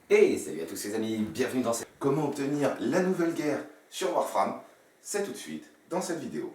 Et salut à tous les amis, bienvenue dans cette... Comment obtenir la nouvelle guerre sur Warframe, c'est tout de suite dans cette vidéo.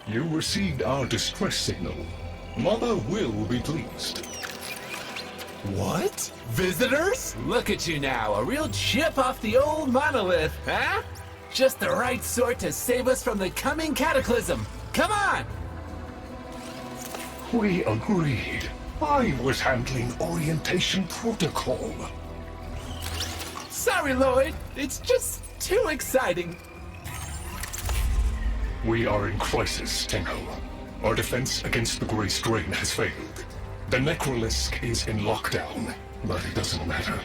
You received our distress signal. Mother will be pleased. What? Visitors? Look at you now, a real chip off the old monolith, huh? Just the right sort to save us from the coming cataclysm. Come on! We agreed. I was handling orientation protocol. Sorry, Lloyd. It's just too exciting. We are in crisis, Tenno. Our defense against the Grey Strain has failed. The Necrolisk is in lockdown, but it doesn't matter.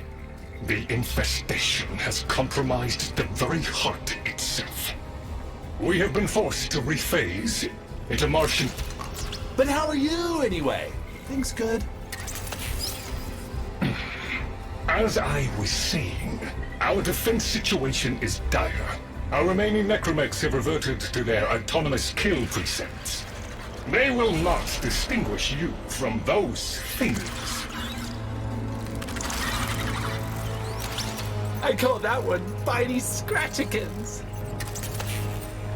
The infestation has compromised the very heart itself. We have been forced to rephase into Martian... But how are you, anyway? Things good? As I was saying, our defense situation is dire. Our remaining necromechs have reverted to their autonomous kill precepts. They will not distinguish you from those things. I call that one Bitey Scratchikins.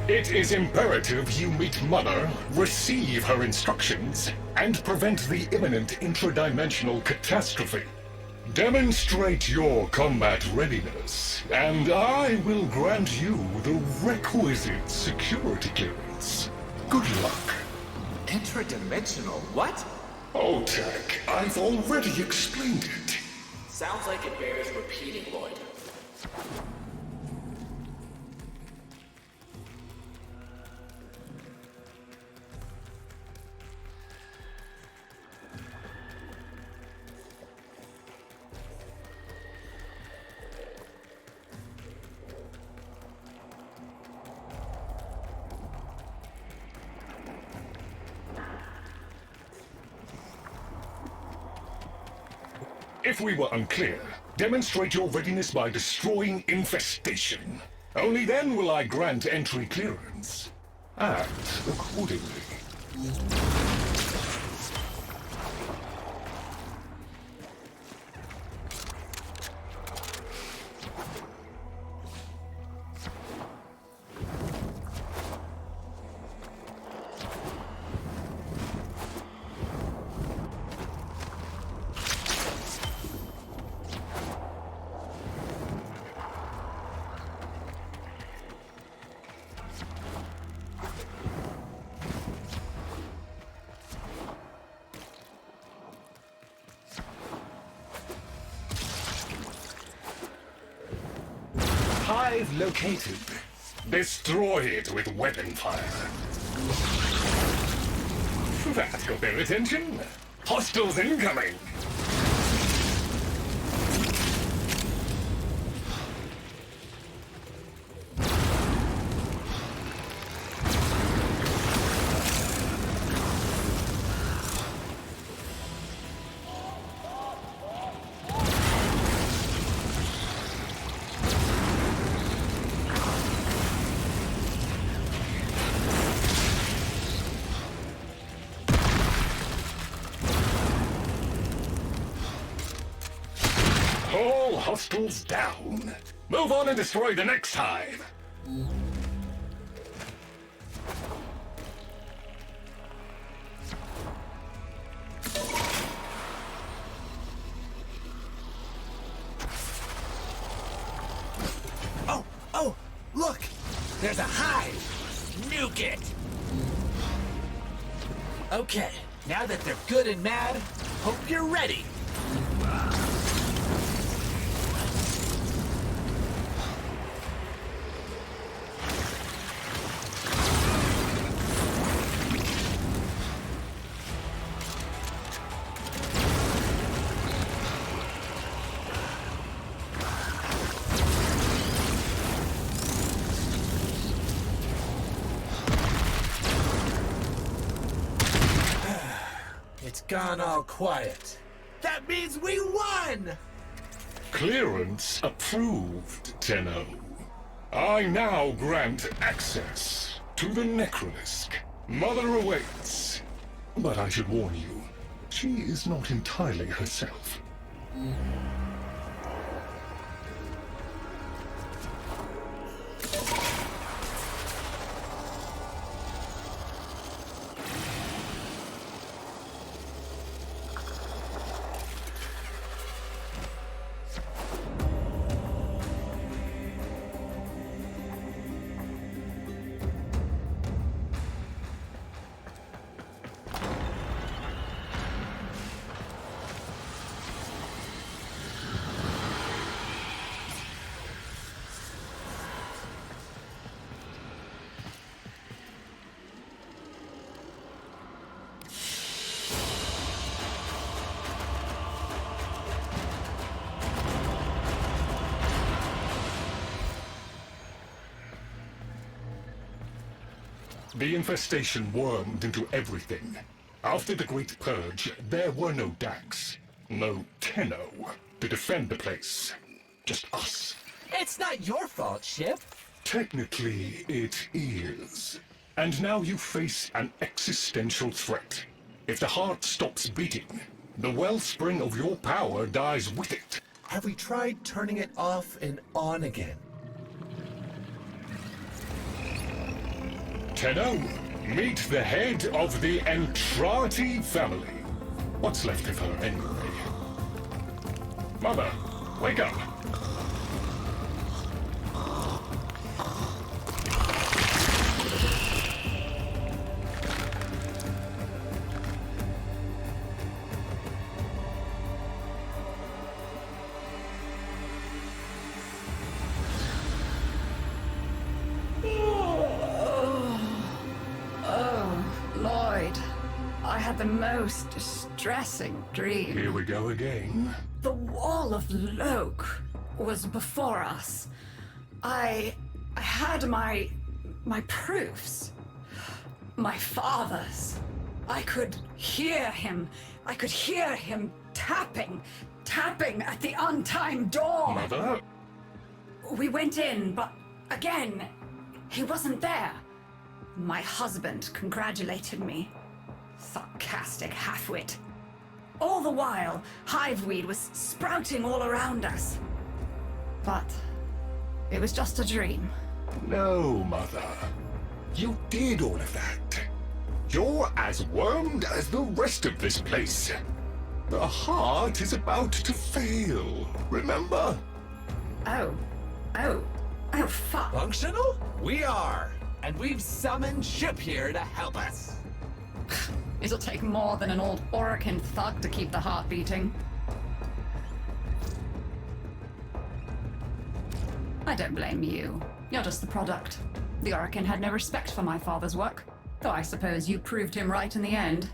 It is imperative you meet Mother, receive her instructions, and prevent the imminent intradimensional catastrophe. Demonstrate your combat readiness, and I will grant you the requisite security clearance. Good luck. Intradimensional? What? Oh, Tech, I've already explained it. Sounds like it bears repeating, Lloyd. If we were unclear, demonstrate your readiness by destroying infestation. Only then will I grant entry clearance. Act accordingly. Hive located. Destroy it with weapon fire. that got their attention. Hostiles incoming! All hostiles down. Move on and destroy the next hive. Oh, look! There's a hive! Nuke it! Okay, now that they're good and mad, hope you're ready! It's gone all quiet. That means we won! Clearance approved, Tenno. I now grant access to the Necrolisk. Mother awaits. But I should warn you, she is not entirely herself. The infestation wormed into everything. After the Great Purge, there were no Dax, no Tenno to defend the place. Just us. It's not your fault, Ship. Technically, it is. And now you face an existential threat. If the heart stops beating, the wellspring of your power dies with it. Have we tried turning it off and on again? Tenno, meet the head of the Entrati family. What's left of her, anyway? Mother, wake up! I had the most distressing dream. Here we go again. The wall of Loke was before us. I had my proofs. My father's. I could hear him. I could hear him tapping at the untimed door. Mother? We went in, but again, he wasn't there. My husband congratulated me. Sarcastic halfwit. All the while, hiveweed was sprouting all around us. But it was just a dream. No, Mother. You did all of that. You're as wormed as the rest of this place. The heart is about to fail, remember? Oh, fuck. Functional? We are. And we've summoned Ship here to help us. It'll take more than an old Orokin thug to keep the heart beating. I don't blame you. You're just the product. The Orokin had no respect for my father's work, though I suppose you proved him right in the end.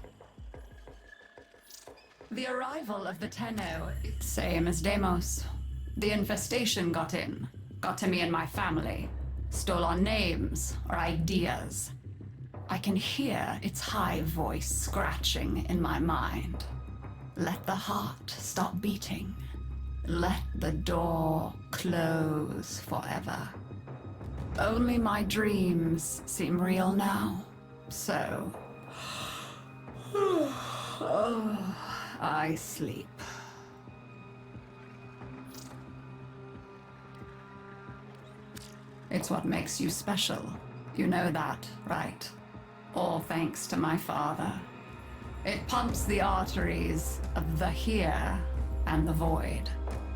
The arrival of the Tenno, same as Deimos. The infestation got in, got to me and my family, stole our names, our ideas. I can hear its high voice scratching in my mind. Let the heart stop beating. Let the door close forever. Only my dreams seem real now, so... oh, I sleep. It's what makes you special. You know that, right? All thanks to my father. It pumps the arteries of the here and the void.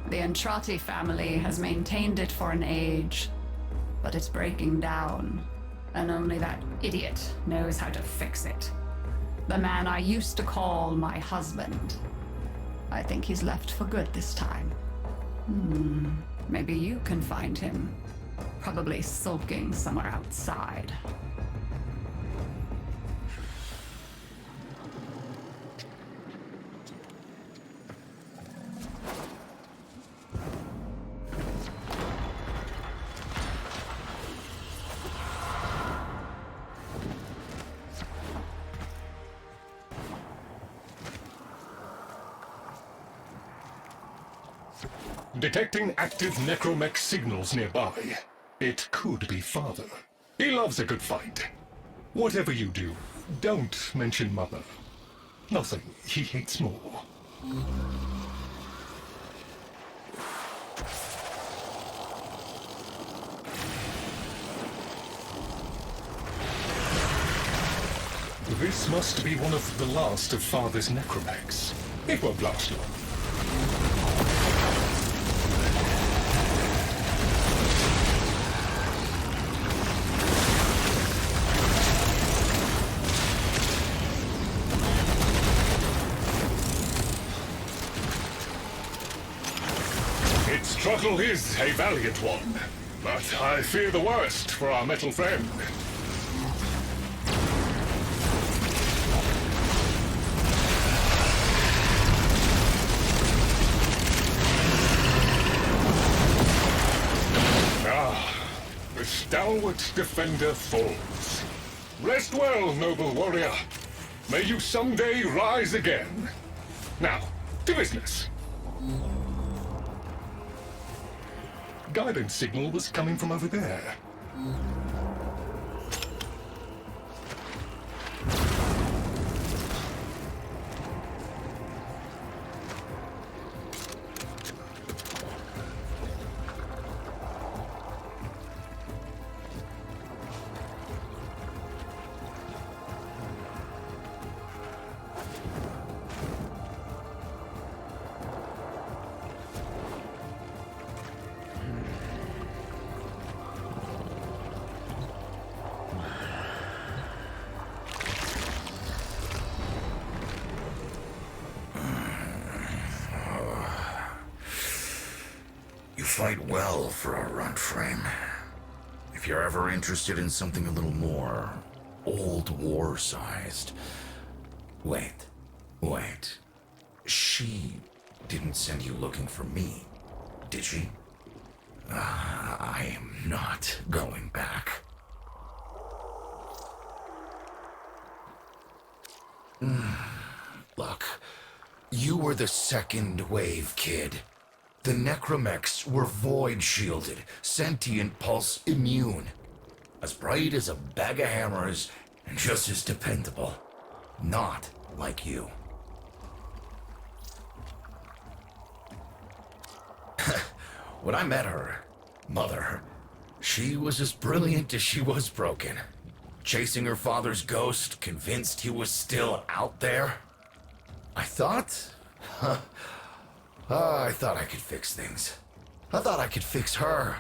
The Entrati family has maintained it for an age, but it's breaking down, and only that idiot knows how to fix it. The man I used to call my husband. I think he's left for good this time. Maybe you can find him. Probably sulking somewhere outside. Detecting active necromech signals nearby. It could be Father. He loves a good fight. Whatever you do, don't mention Mother. Nothing he hates more. This must be one of the last of Father's necromechs. It won't last long. Its struggle is a valiant one, but I fear the worst for our metal friend. The stalwart defender falls. Rest well, noble warrior. May you someday rise again. Now, to business. Guidance signal was coming from over there. You fight well for a Warframe. If you're ever interested in something a little more old war-sized... Wait. She didn't send you looking for me, did she? I am not going back. Look, you were the second wave, kid. The necromechs were void-shielded, sentient pulse immune. As bright as a bag of hammers, and just as dependable. Not like you. When I met her, Mother, she was as brilliant as she was broken. Chasing her father's ghost, convinced he was still out there. I thought I could fix things. I thought I could fix her.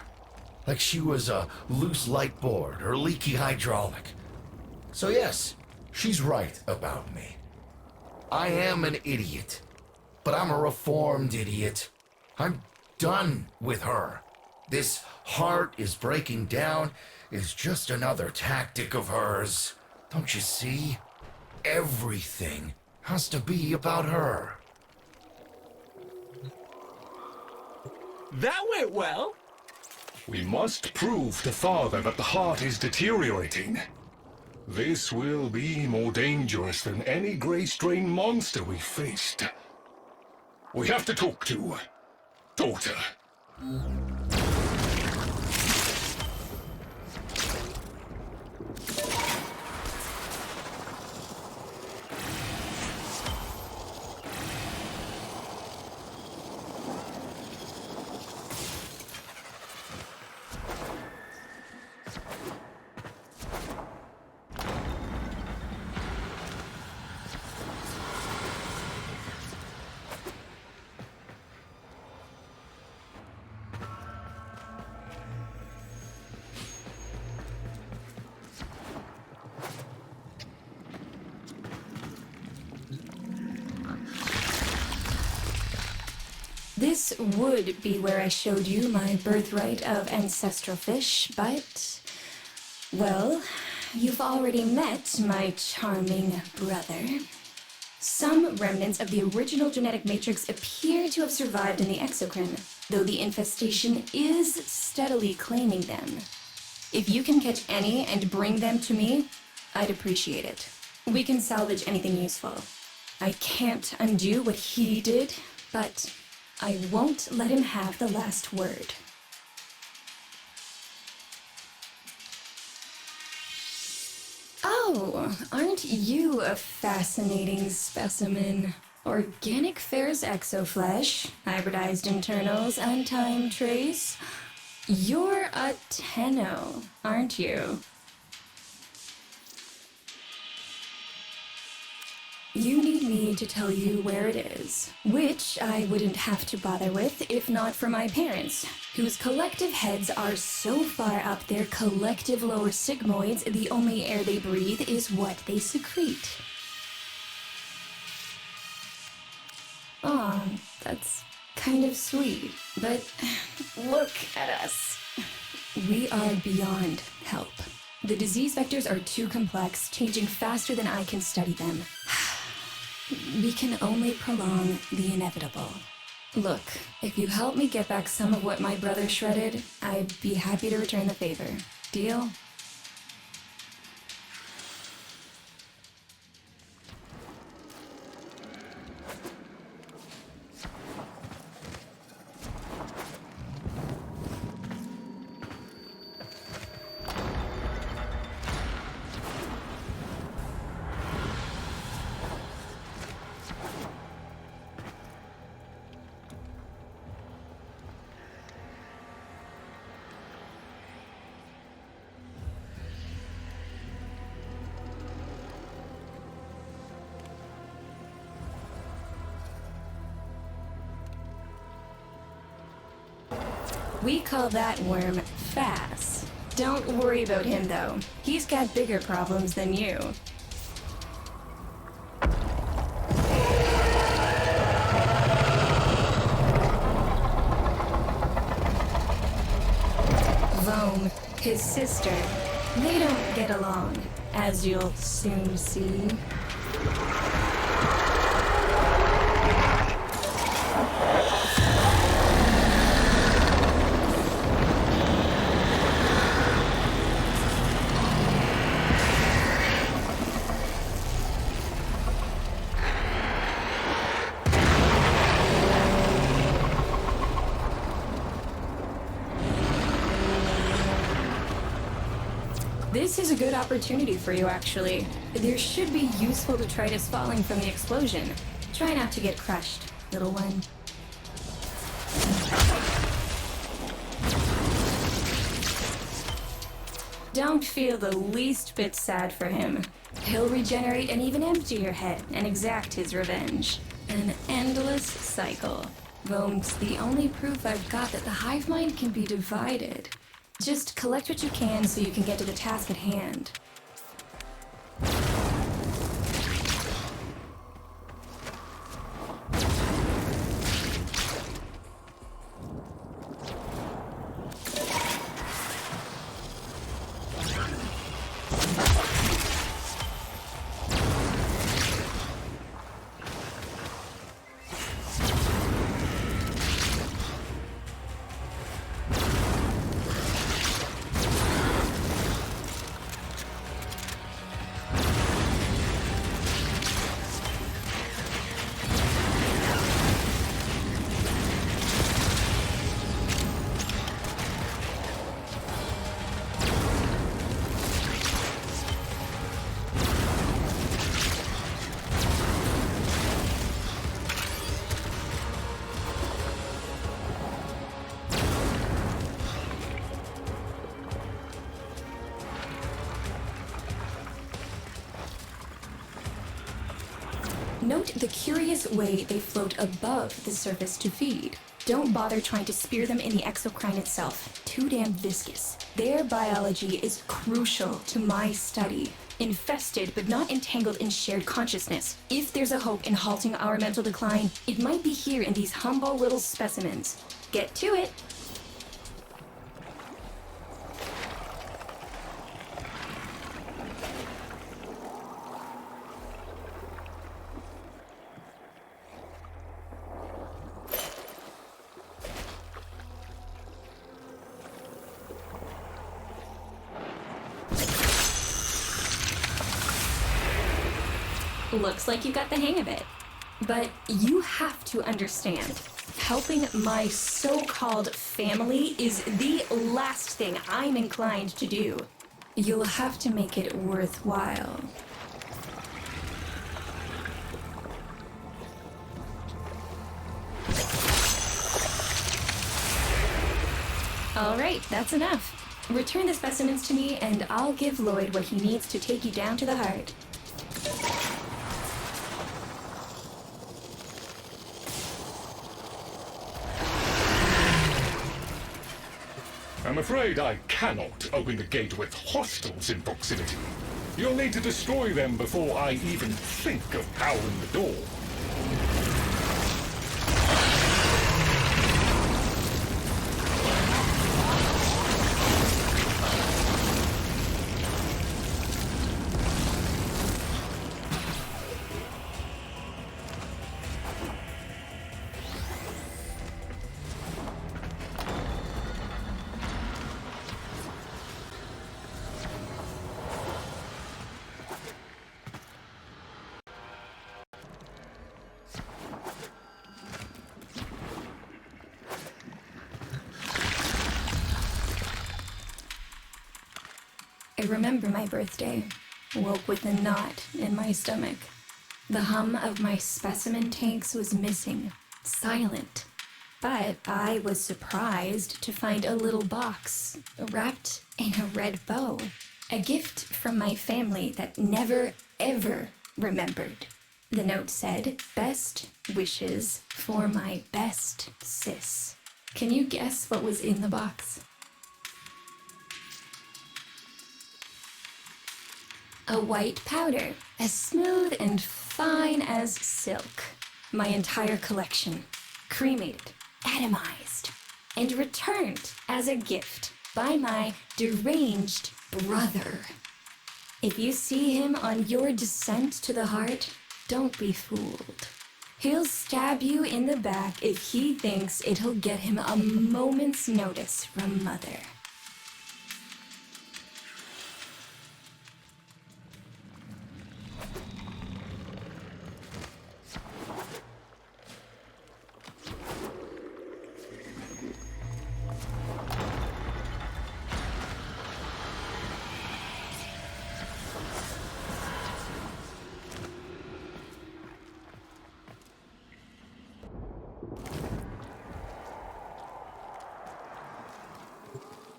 Like she was a loose light board or leaky hydraulic. So yes, she's right about me. I am an idiot. But I'm a reformed idiot. I'm done with her. This heart is breaking down is just another tactic of hers. Don't you see? Everything has to be about her. That went well. We must prove to Father that the heart is deteriorating. This will be more dangerous than any gray strain monster we faced. We have to talk to Daughter. This would be where I showed you my birthright of ancestral fish, but... well, you've already met my charming brother. Some remnants of the original genetic matrix appear to have survived in the exocrine, though the infestation is steadily claiming them. If you can catch any and bring them to me, I'd appreciate it. We can salvage anything useful. I can't undo what he did, but I won't let him have the last word. Oh, aren't you a fascinating specimen? Organic ferrous exoflesh, hybridized internals, and time trace. You're a Tenno, aren't you? You need me to tell you where it is, which I wouldn't have to bother with if not for my parents, whose collective heads are so far up their collective lower sigmoids the only air they breathe is what they secrete. Aw, that's kind of sweet, but look at us. We are beyond help. The disease vectors are too complex, changing faster than I can study them. We can only prolong the inevitable. Look, if you help me get back some of what my brother shredded, I'd be happy to return the favor. Deal? We call that worm Fass. Don't worry about him, though. He's got bigger problems than you. Vome, his sister, they don't get along, as you'll soon see. This is a good opportunity for you, actually. There should be useful detritus falling from the explosion. Try not to get crushed, little one. Don't feel the least bit sad for him. He'll regenerate and even empty your head and exact his revenge. An endless cycle. Vome's the only proof I've got that the hive mind can be divided. Just collect what you can so you can get to the task at hand. like the curious way they float above the surface to feed. Don't bother trying to spear them in the exocrine itself. Too damn viscous. Their biology is crucial to my study. Infested but not entangled in shared consciousness. If there's a hope in halting our mental decline, it might be here in these humble little specimens. Get to it! Looks like you got the hang of it. But you have to understand, helping my so-called family is the last thing I'm inclined to do. You'll have to make it worthwhile. All right, that's enough. Return the specimens to me, and I'll give Lloyd what he needs to take you down to the heart. I'm afraid I cannot open the gate with hostiles in proximity. You'll need to destroy them before I even think of powering the door. I remember my birthday. Woke with a knot in my stomach. The hum of my specimen tanks was missing, silent. But I was surprised to find a little box wrapped in a red bow. A gift from my family that never, ever remembered. The note said, "Best wishes for my best sis." Can you guess what was in the box? A white powder, as smooth and fine as silk. My entire collection, cremated, atomized, and returned as a gift by my deranged brother. If you see him on your descent to the heart, don't be fooled. He'll stab you in the back if he thinks it'll get him a moment's notice from Mother.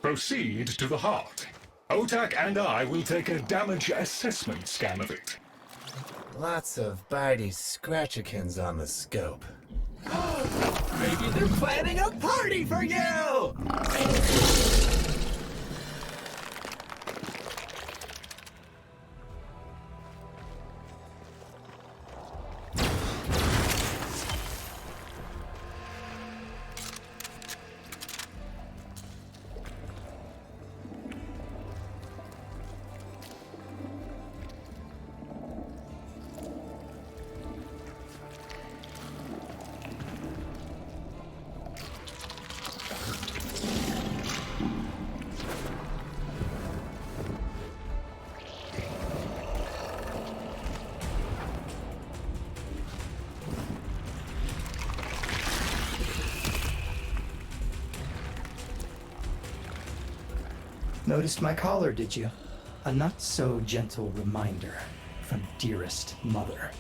Proceed to the heart. Otak and I will take a damage assessment scan of it. Lots of bitey scratchikins on the scope. Maybe they're planning a party for you! Noticed my collar, did you? A not-so-gentle reminder from dearest mother.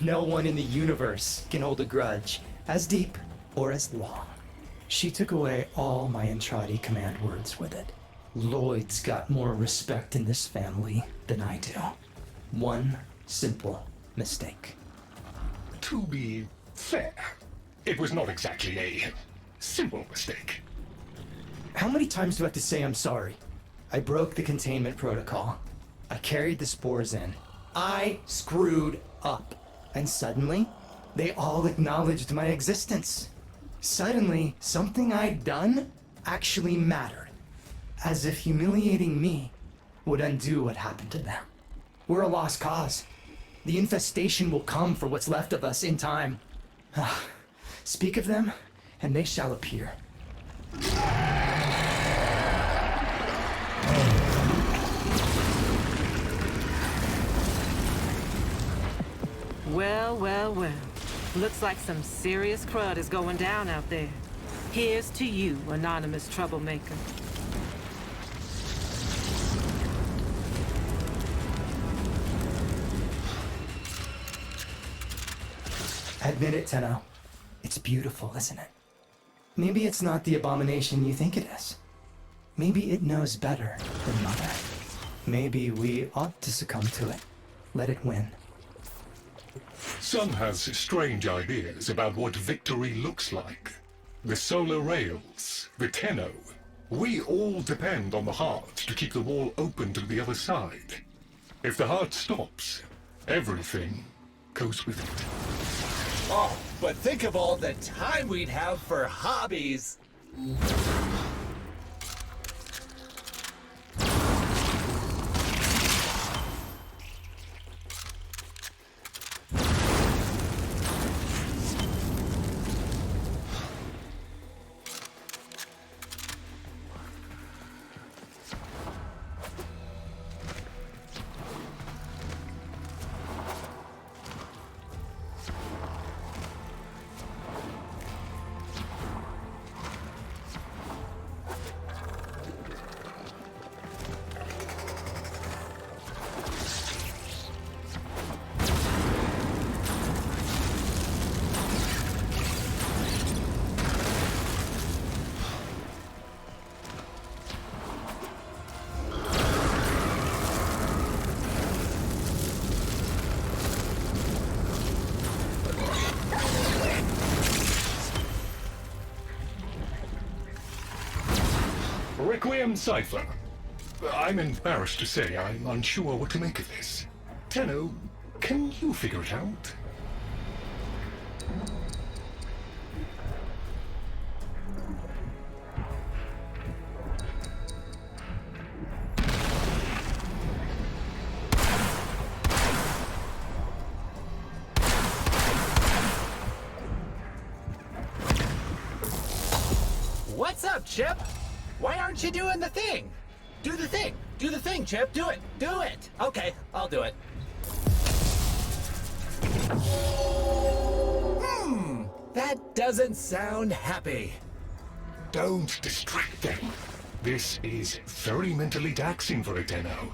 No one in the universe can hold a grudge as deep or as long. She took away all my Entradi command words with it. Lloyd's got more respect in this family than I do. One simple mistake. To be fair, it was not exactly a simple mistake. How many times do I have to say I'm sorry? I broke the containment protocol. I carried the spores in. I screwed up. And suddenly, they all acknowledged my existence. Suddenly, something I'd done actually mattered. As if humiliating me would undo what happened to them. We're a lost cause. The infestation will come for what's left of us in time. Speak of them, and they shall appear. Well, well, well. Looks like some serious crud is going down out there. Here's to you, anonymous troublemaker. Admit it, Tenno. It's beautiful, isn't it? Maybe it's not the abomination you think it is. Maybe it knows better than Mother. Maybe we ought to succumb to it. Let it win. Sun has strange ideas about what victory looks like. The solar rails, the Tenno. We all depend on the heart to keep the wall open to the other side. If the heart stops, everything goes with it. Oh, but think of all the time we'd have for hobbies. Requiem Cipher. I'm embarrassed to say I'm unsure what to make of this. Tenno, can you figure it out? What's up, Chip? Why aren't you doing the thing? Do the thing. Do the thing, Chip. Do it. Do it. Okay, I'll do it. That doesn't sound happy. Don't distract them. This is very mentally taxing for a Tenno.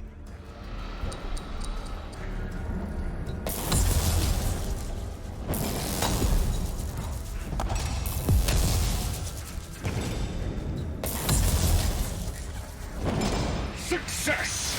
Success!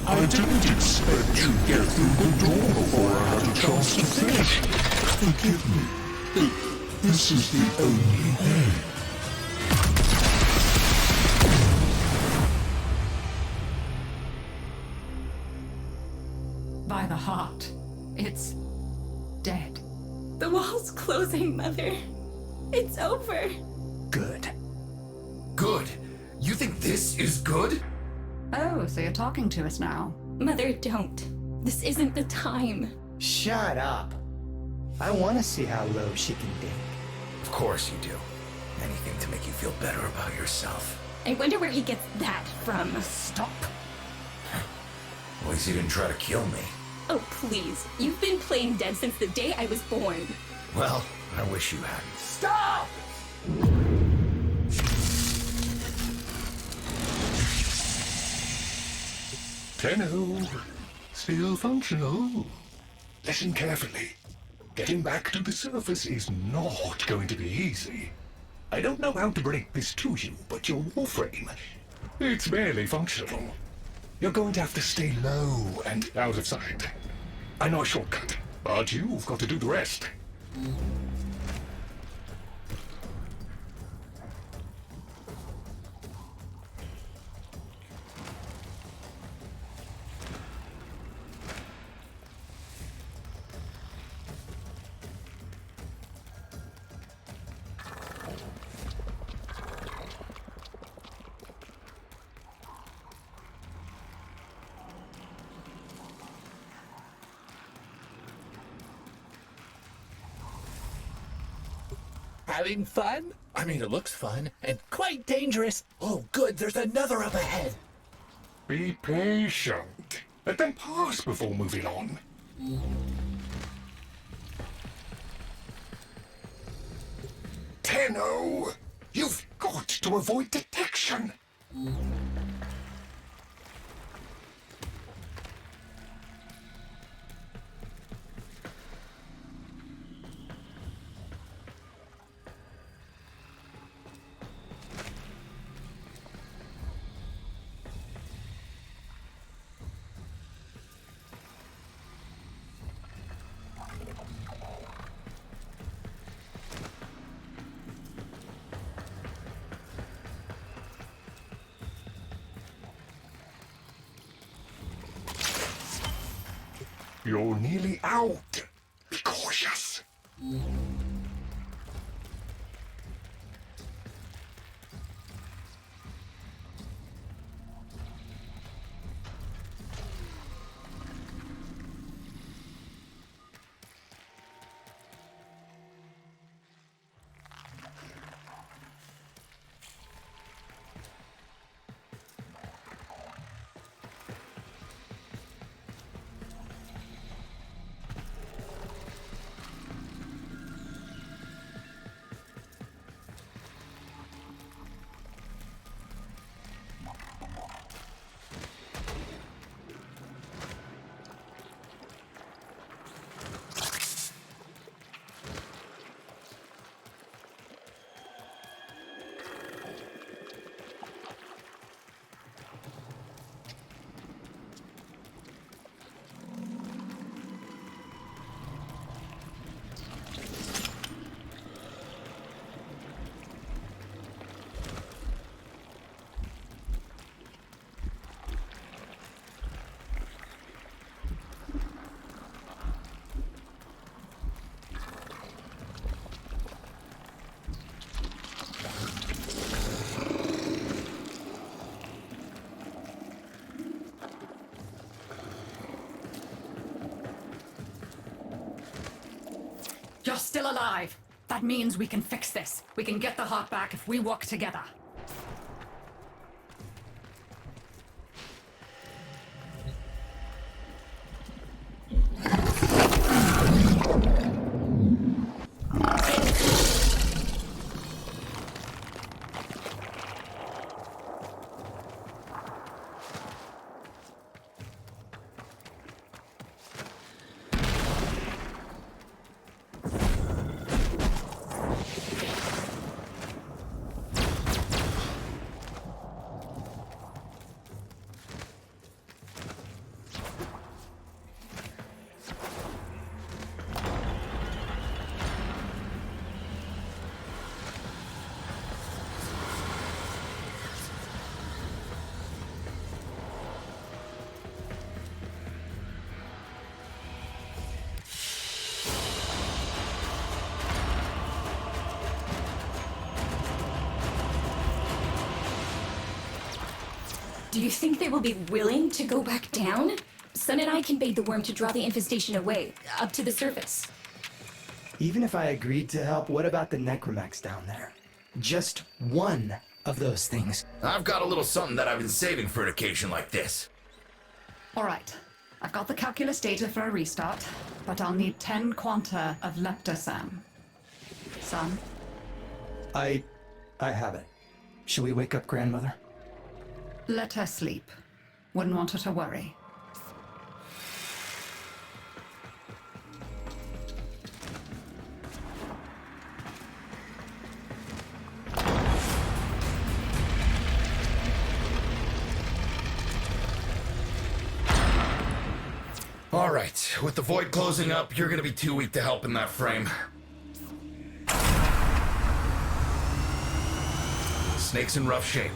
I didn't expect you'd get through the door before I had a chance to finish. Forgive me. This is the only way. By the heart, it's dead. The wall's closing, Mother. It's over. Good. Good? You think this is good? Oh, so you're talking to us now. Mother, don't. This isn't the time. Shut up. I want to see how low she can dig. Of course you do. Anything to make you feel better about yourself. I wonder where he gets that from. Stop! At least he didn't try to kill me. Oh, please. You've been playing dead since the day I was born. Well, I wish you hadn't. Stop! Tenno, still functional. Listen carefully. Getting back to the surface is not going to be easy. I don't know how to break this to you, but your Warframe, it's barely functional. You're going to have to stay low and out of sight. I know a shortcut, but you've got to do the rest. Having fun? I mean, it looks fun and quite dangerous. Oh, good, there's another up ahead. Be patient. Let them pass before moving on. Tenno, you've got to avoid detection. You're nearly out. Be cautious. You're still alive. That means we can fix this. We can get the heart back if we work together. Do you think they will be willing to go back down? Sun and I can bait the worm to draw the infestation away, up to the surface. Even if I agreed to help, what about the necromechs down there? Just one of those things. I've got a little something that I've been saving for an occasion like this. All right. I've got the calculus data for a restart, but I'll need 10 quanta of leptosam. Son? I have it. Shall we wake up grandmother? Let her sleep. Wouldn't want her to worry. All right, with the void closing up, you're gonna be too weak to help in that frame. Snake's in rough shape,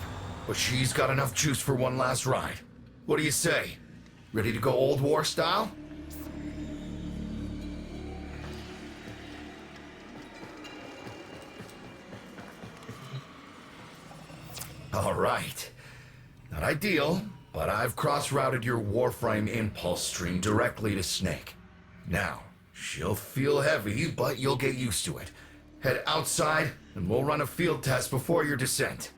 but she's got enough juice for one last ride. What do you say? Ready to go old war style? All right. Not ideal, but I've cross-routed your Warframe impulse stream directly to Snake. Now, she'll feel heavy, but you'll get used to it. Head outside, and we'll run a field test before your descent.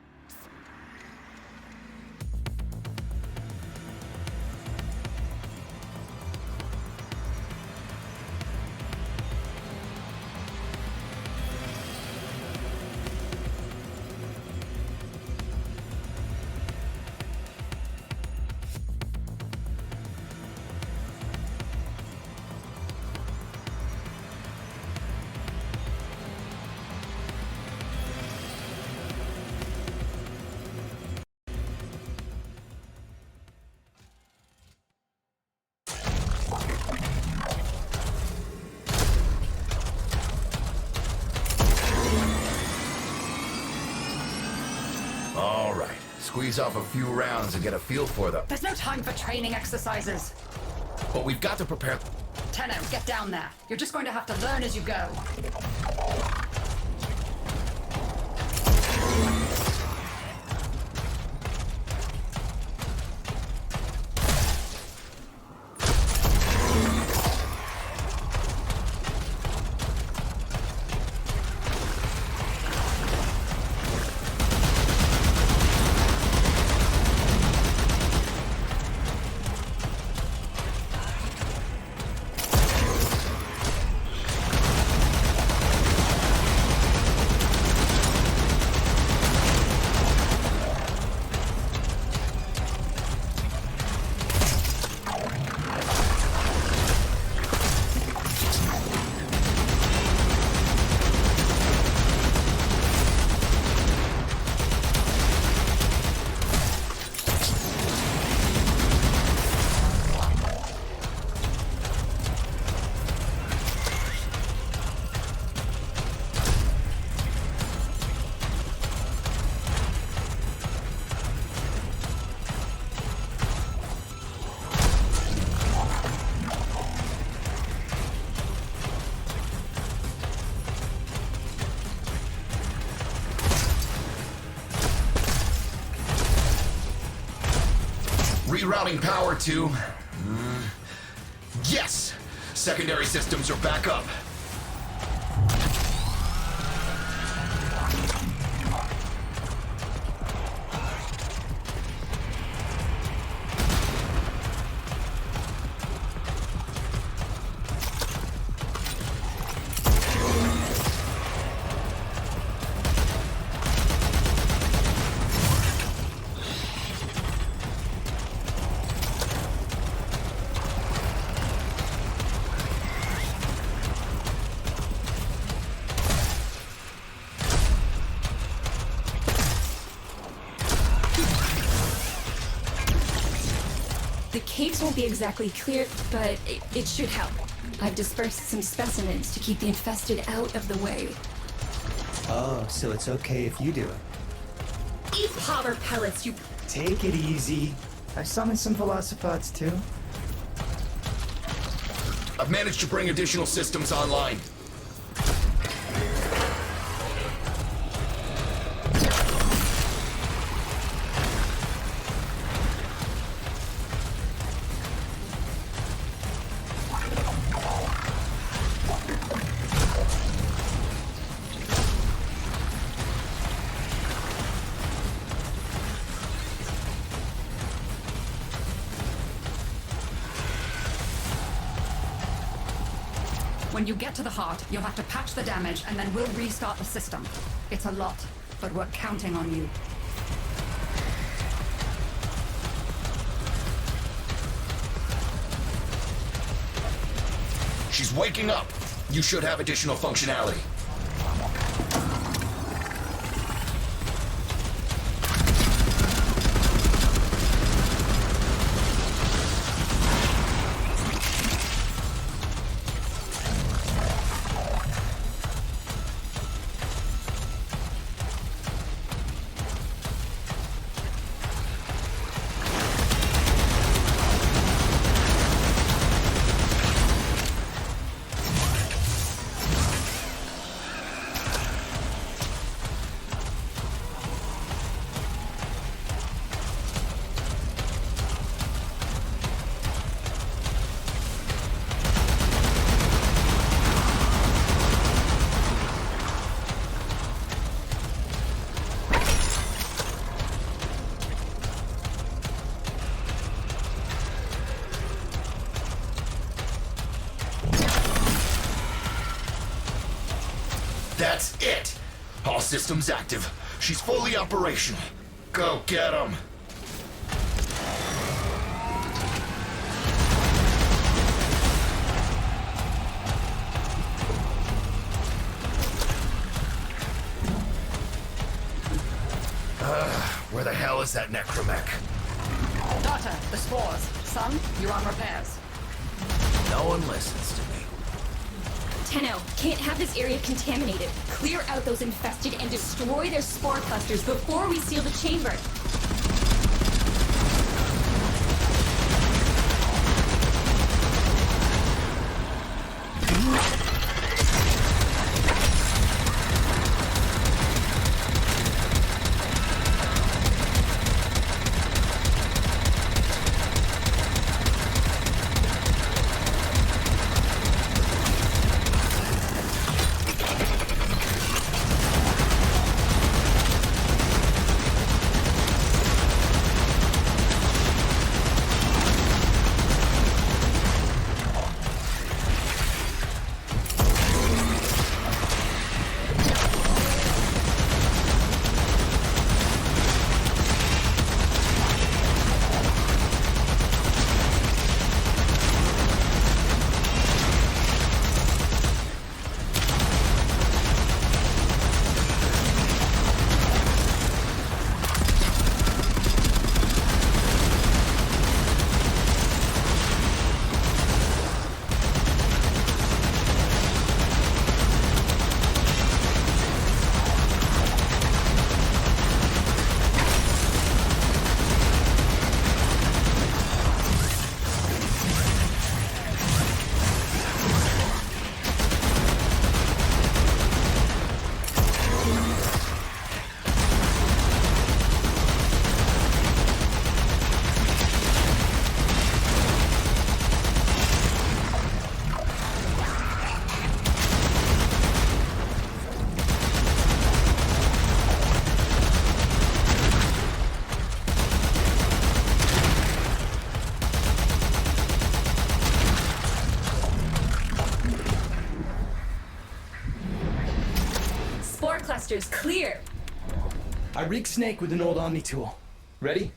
All right, squeeze off a few rounds and get a feel for them. There's no time for training exercises. But we've got to prepare... Tenno, get down there. You're just going to have to learn as you go. Rerouting power to... Yes! Secondary systems are back up. The caves won't be exactly clear, but it should help. I've dispersed some specimens to keep the infested out of the way. Oh, so it's okay if you do it. Eat powder pellets, you... Take it easy. I summoned some velocipods too. I've managed to bring additional systems online. When you get to the heart, you'll have to patch the damage, and then we'll restart the system. It's a lot, but we're counting on you. She's waking up. You should have additional functionality. That's it! All systems active. She's fully operational. Go get 'em! Where the hell is that necromech? Daughter, the spores. Son, you're on repairs. No one listens to me. Tenno, can't have this area contaminated. Clear out those infested and destroy their spore clusters before we seal the chamber. Spore clusters clear. I rigged Snake with an old Omni tool. Ready?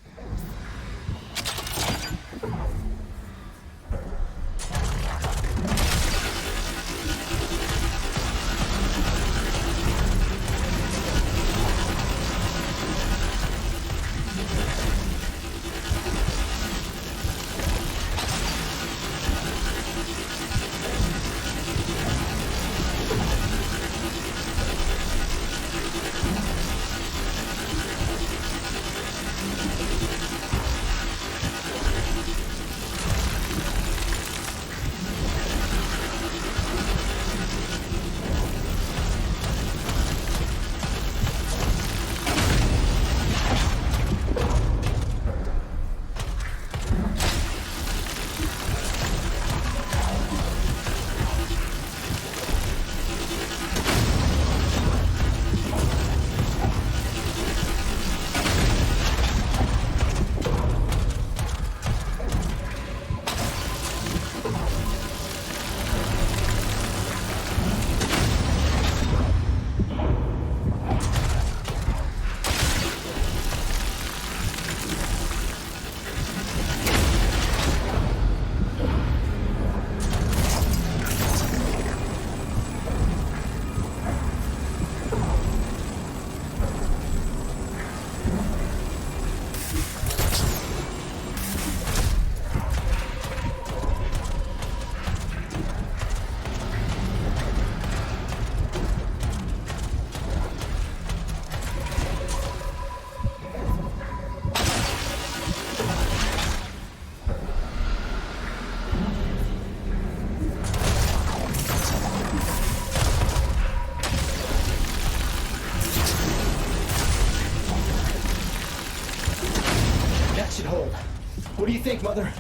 think, Mother?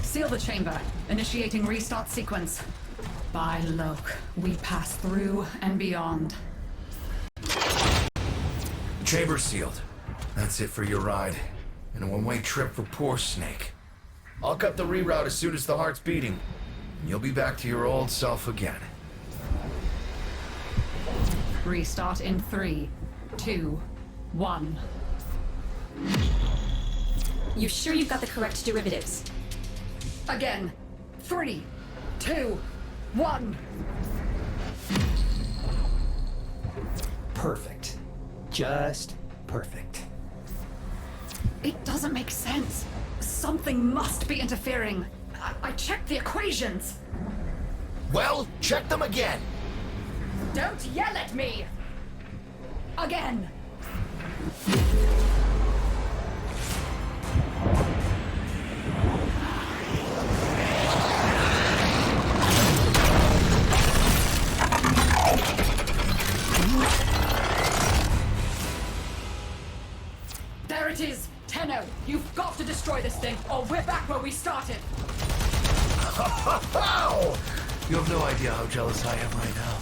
Seal the chamber. Initiating restart sequence. By Loke, we pass through and beyond. Chamber sealed. That's it for your ride. And a one-way trip for poor Snake. I'll cut the reroute as soon as the heart's beating. And you'll be back to your old self again. Restart in 3, 2, 1. You sure you've got the correct derivatives? Again. 3, 2, 1. Perfect. Just perfect. It doesn't make sense. Something must be interfering. I checked the equations. Well, check them again! Don't yell at me! Again! There it is! Tenno, you've got to destroy this thing, or we're back where we started! Wow! You have no idea how jealous I am right now.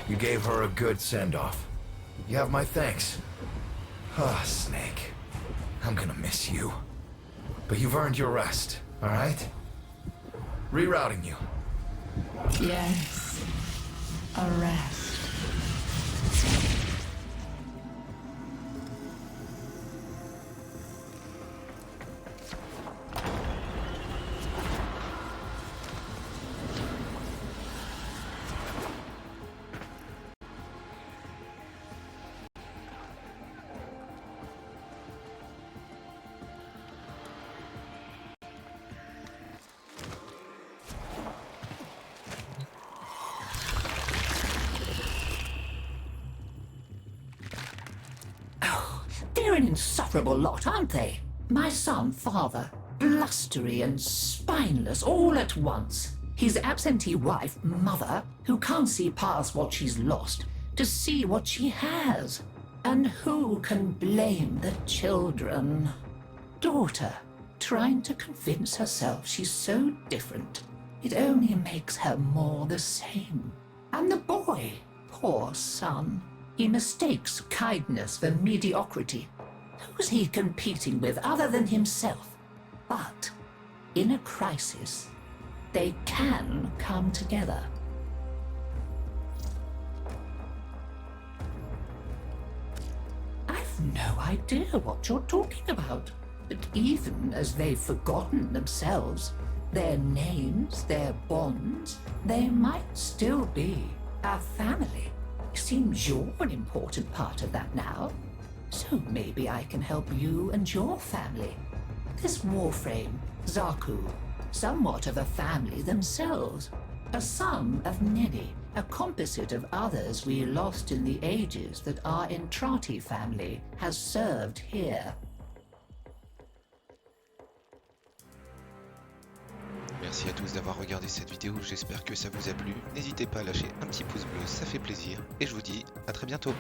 You gave her a good send-off. You have my thanks. Ah, Snake. I'm gonna miss you. But you've earned your rest, alright? Rerouting you. Yes. A rest. They're an insufferable lot, aren't they? My son, father, blustery and spineless all at once. His absentee wife, mother, who can't see past what she's lost to see what she has. And who can blame the children? Daughter, trying to convince herself she's so different. It only makes her more the same. And the boy, poor son. He mistakes kindness for mediocrity. Who's he competing with other than himself? But in a crisis, they can come together. I've no idea what you're talking about. But even as they've forgotten themselves, their names, their bonds, they might still be a family. Seems you're an important part of that now. So maybe I can help you and your family. This Warframe, Zaku, somewhat of a family themselves. A son of many, a composite of others we lost in the ages that our Entrati family has served here. Merci à tous d'avoir regardé cette vidéo, j'espère que ça vous a plu. N'hésitez pas à lâcher un petit pouce bleu, ça fait plaisir. Et je vous dis à très bientôt.